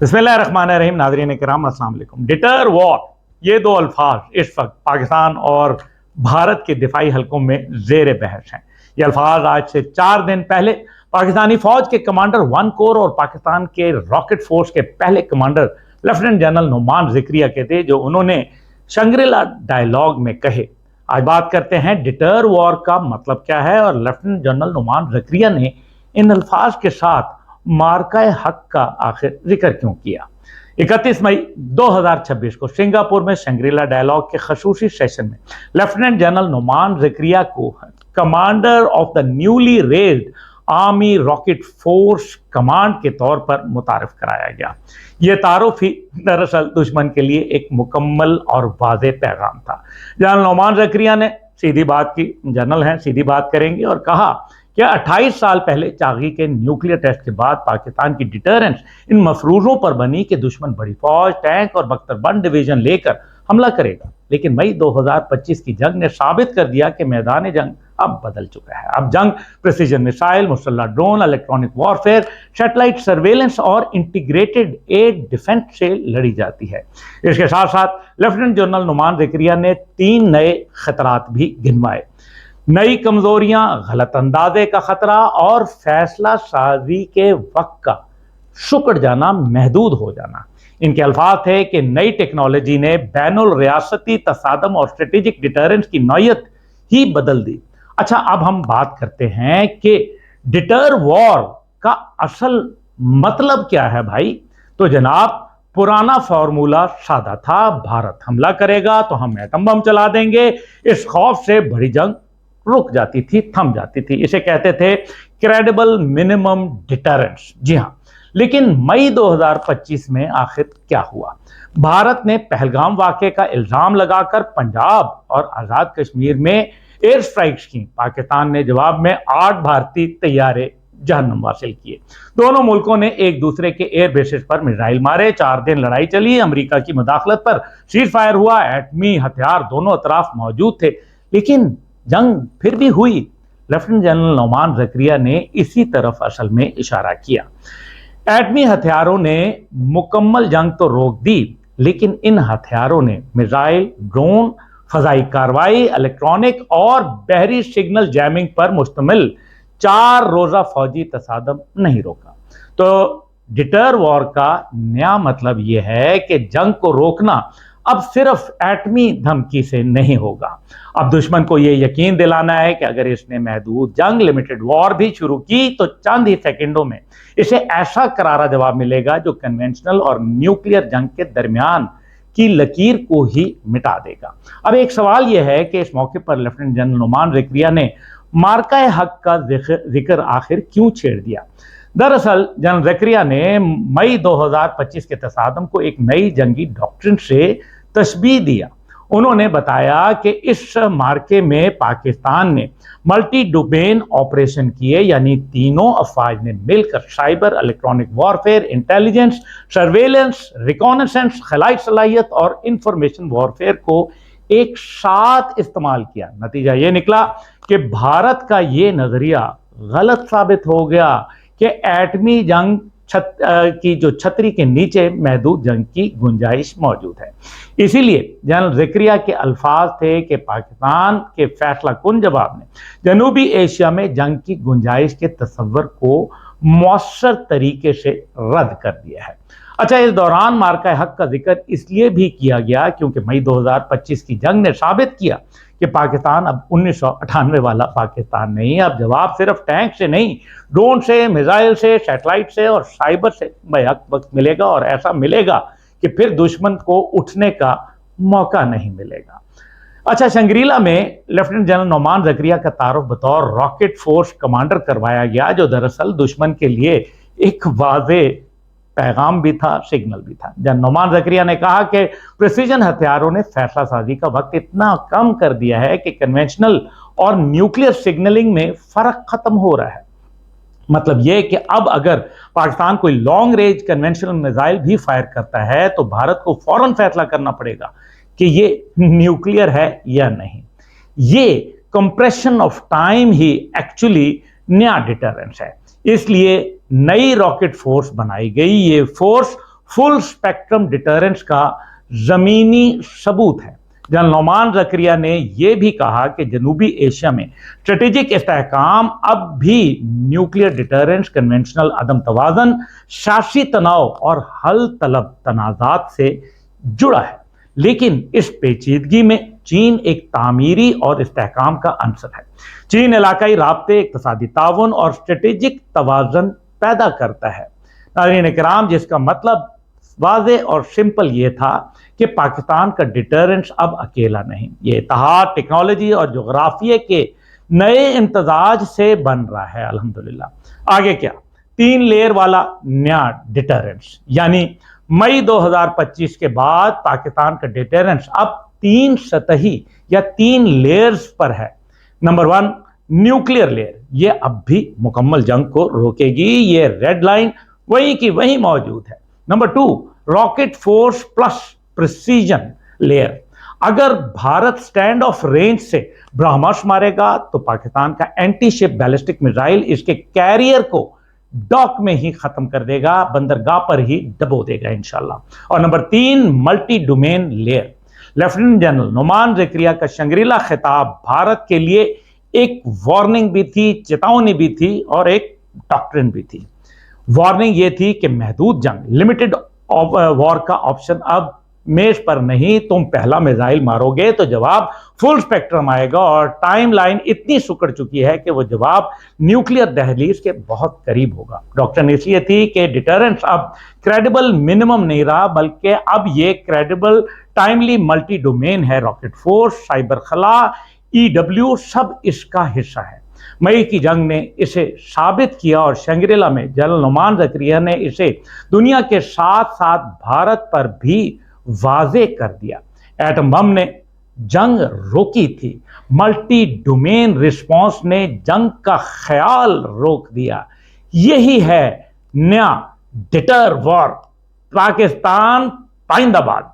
बिस्मिल्लाहिर्रहमानिर्रहीम। नाज़रीन किराम अस्सलाम वालेकुम। डिटर वॉर, ये दो अल्फाज इस वक्त पाकिस्तान और भारत के दिफाई हलकों में ज़ेर बहस हैं। ये अल्फाज आज से 4 दिन पहले पाकिस्तानी फौज के कमांडर 1 कोर और पाकिस्तान के रॉकेट फोर्स के पहले commander lieutenant general Numan Zakaria के थे, जो उन्होंने शंग्रीला डायलॉग में कहे। आज बात करते हैं डिटर वॉर का मतलब क्या है और लेफ्टिनेंट जनरल नुमान ज़िक्रिया ने इन अल्फाज के साथ मार्का हक का आखिर जिक्र क्यों किया। 31 मई 2026 को सिंगापुर में शंग्रीला डायलॉग के खसूसी सेशन में लेफ्टिनेंट जनरल नुमान ज़िक्रिया को commander of the newly raised army rocket force command के तौर पर मुतारिफ कराया गया। यह तारुफ ही दरअसल दुश्मन के लिए एक मुकम्मल और वाज़ेह पैगाम था। जनरल नुमान ज़िक्रिया ने सीधी बात की, जनरल हैं, सीधी बात करेंगे, और कहा कि 28 साल पहले चागी के न्यूक्लियर टेस्ट के बाद पाकिस्तान की डिटरेंस इन मफरूजों पर बनी कि दुश्मन बड़ी फौज, टैंक और बख्तरबंद डिवीजन लेकर हमला करेगा। लेकिन मई 2025 की जंग ने साबित कर दिया कि मैदान जंग अब बदल चुका है। अब जंग प्रिसीजन मिसाइल, मुसल्लह drone, electronic warfare, satellite surveillance और इंटीग्रेटेड एयर डिफेंस से लड़ी जाती है। इसके साथ साथ लेफ्टिनेंट जनरल नुमान ज़िक्रिया ने 3 नए खतरात भी गिनवाए। नई कमजोरियां, गलत अंदाजे का खतरा और फैसला साजी के वक्त का सुकड़ जाना, महदूद हो जाना। इनके अल्फाज थे कि नई टेक्नोलॉजी ने बैनुल रियासती तसादम और स्ट्रेटेजिक डिटरेंस की नौयत ही बदल दी। अच्छा, अब हम बात करते हैं कि डिटर वॉर का असल मतलब क्या है भाई। तो जनाब, पुराना फॉर्मूला सादा था, भारत हमला करेगा तो हम एटम बम चला देंगे। इस खौफ से बड़ी जंग रुक जाती थी, थम जाती थी। इसे कहते थे क्रेडिबल मिनिमम डिटरेंस। जी हां, लेकिन मई 2025 में आखिर क्या हुआ। भारत ने पहलगाम वाक़े का इल्जाम लगाकर पंजाब और आज़ाद कश्मीर में एयर स्ट्राइक्स की। पाकिस्तान ने जवाब में 8 भारतीय तैयारे जहन्नुम हासिल किए। दोनों मुल्कों ने एक दूसरे के एयर बेसिस पर मिसाइल मारे। 4 दिन लड़ाई चली। अमेरिका की मुदाखलत पर सीज फायर हुआ। एटमी हथियार दोनों तरफ मौजूद थे, लेकिन जंग फिर भी हुई। लेफ्टिनेंट जनरल नुमान ज़िक्रिया ने इसी तरफ असल में इशारा किया। एटमी हथियारों ने मुकम्मल जंग तो रोक दी, लेकिन इन हथियारों ने मिसाइल, ड्रोन, फजाई कार्रवाई, इलेक्ट्रॉनिक और बहरी सिग्नल जैमिंग पर मुश्तमिल 4 रोजा फौजी तसादम नहीं रोका। तो डिटर वॉर का नया मतलब यह है कि जंग को रोकना अब सिर्फ एटमी धमकी से नहीं होगा। अब दुश्मन को यह यकीन दिलाना है कि अगर इसने महदूद जंग, लिमिटेड वॉर भी शुरू की तो चंद ही सेकंडों में इसे ऐसा करारा जवाब मिलेगा जो कन्वेंशनल और न्यूक्लियर जंग के दरमियान की लकीर को ही मिटा देगा। अब एक सवाल यह है कि इस मौके पर लेफ्टिनेंट जनरल नुमान ज़िक्रिया ने मार्का हक का जिक्र आखिर क्यों छेड़ दिया। दरअसल जनरल ज़िक्रिया ने मई 2025 के तसादम को एक नई जंगी डॉक्ट्रिन से तशबीह दिया। उन्होंने बताया कि इस मार्के में पाकिस्तान ने मल्टी डोमेन ऑपरेशन किए, यानी तीनों अफवाज ने मिलकर cyber, electronic warfare, intelligence, surveillance, reconnaissance, खलाई सलाहियत और इंफॉर्मेशन वॉरफेयर को एक साथ इस्तेमाल किया। नतीजा ये निकला कि भारत का ये नजरिया गलत साबित हो गया कि एटमी जंग की जो छतरी के नीचे महदूद जंग की गुंजाइश मौजूद है। इसीलिए जनरल ज़िक्रिया के अल्फाज थे कि पाकिस्तान के फैसला कुन जवाब ने जनूबी एशिया में जंग की गुंजाइश के तस्वर को मौसर तरीके से रद्द कर दिया है। अच्छा, इस दौरान मार्का हक का जिक्र इसलिए भी किया गया क्योंकि मई 2025 की जंग ने साबित किया कि पाकिस्तान अब 1998 वाला पाकिस्तान नहीं। अब जवाब सिर्फ टैंक से नहीं, ड्रोन से, मिसाइल से, सैटेलाइट से और साइबर से बैक वक्त मिलेगा, और ऐसा मिलेगा कि फिर दुश्मन को उठने का मौका नहीं मिलेगा। अच्छा, शंग्रीला में लेफ्टिनेंट जनरल नुमान ज़िक्रिया का तारुफ बतौर रॉकेट फोर्स कमांडर करवाया गया, जो दरअसल दुश्मन के लिए एक वाज़ेह पैगाम भी था, सिग्नल भी था। जनरल नुमान ज़िक्रिया ने कहा कि प्रिसीजन हथियारों ने फैसला साजी का वक्त इतना कम कर दिया है कि कन्वेंशनल और न्यूक्लियर सिग्नलिंग में फर्क खत्म हो रहा है। मतलब यह कि अब अगर पाकिस्तान कोई लॉन्ग रेंज कन्वेंशनल मिसाइल भी फायर करता है तो भारत को फौरन फैसला करना पड़ेगा कि ये न्यूक्लियर है या नहीं। ये compression of time he actually नया डिटरेंस है। इसलिए नई रॉकेट फोर्स बनाई गई। ये फोर्स फुल स्पेक्ट्रम डिटरेंस का जमीनी सबूत है। जनरल नोमान जकरिया ने यह भी कहा कि जनूबी एशिया में स्ट्रेटेजिक इस्तेहकाम अब भी न्यूक्लियर डिटरेंस, कन्वेंशनल अदम तवाज़न, सियासी तनाव और हल तलब तनाज़ात से जुड़ा है। लेकिन इस पेचीदगी में चीन एक तामीरी और इस्तेहकाम का अंसर है। चीन इलाकाई राब्ते, इक्तिसादी ताउन और स्ट्रेटेजिक तवाज़न पैदा करता है। नाज़रीन इकराम, जिसका मतलब वाज़े और सिंपल ये था कि पाकिस्तान का डिटरेंस अब अकेला नहीं, ये इत्तेहाद टेक्नोलॉजी और जोग्राफिया के नए इम्तजाज से बन रहा है अल्हम्दुलिल्लाह। आगे क्या, 3 लेयर वाला नया डिटरेंस, यानी मई 2025 के बाद पाकिस्तान का डिटरेंस अब 3 सतही या 3 लेयर्स पर है। नंबर 1, न्यूक्लियर लेयर, ये अब भी मुकम्मल जंग को रोकेगी, ये रेड लाइन वहीं की वहीं मौजूद है। Number 2, rocket force plus precision layer, अगर भारत स्टैंड ऑफ रेंज से ब्रह्मोस मारेगा तो पाकिस्तान का एंटी शिप बैलिस्टिक मिसाइल इसके कैरियर को डॉक में ही खत्म कर देगा, बंदरगाह पर ही दबो देगा इंशाल्लाह। और number 3, multi domain layer, lieutenant general Noman Zakaria का शंग्रीला खिताब भारत के लिए एक वार्निंग भी थी, चेतावनी भी थी और एक डॉक्ट्रिन भी थी। वार्निंग ये थी कि महदूद जंग, लिमिटेड वॉर का ऑप्शन अब मेज पर नहीं, तुम पहला मिसाइल मारोगे तो जवाब फुल स्पेक्ट्रम आएगा और टाइम लाइन इतनी सुकड़ चुकी है कि वो जवाब न्यूक्लियर दहलीज के बहुत करीब होगा। डॉक्टर इसलिए थी कि डिटरेंस अब क्रेडिबल मिनिमम नहीं रहा, बल्कि अब ये क्रेडिबल टाइमली मल्टी डोमेन है। रॉकेट फोर्स, साइबर खला, EW सब इसका हिस्सा है। मई की जंग ने इसे साबित किया और शंग्रीला में जनरल नोमान जकरिया ने इसे दुनिया के साथ साथ भारत पर भी वाजे कर दिया। एटम बम ने जंग रोकी थी, मल्टी डोमेन रिस्पॉन्स ने जंग का ख्याल रोक दिया। यही है नया डिटर वॉर। पाकिस्तान पाइंदाबाद।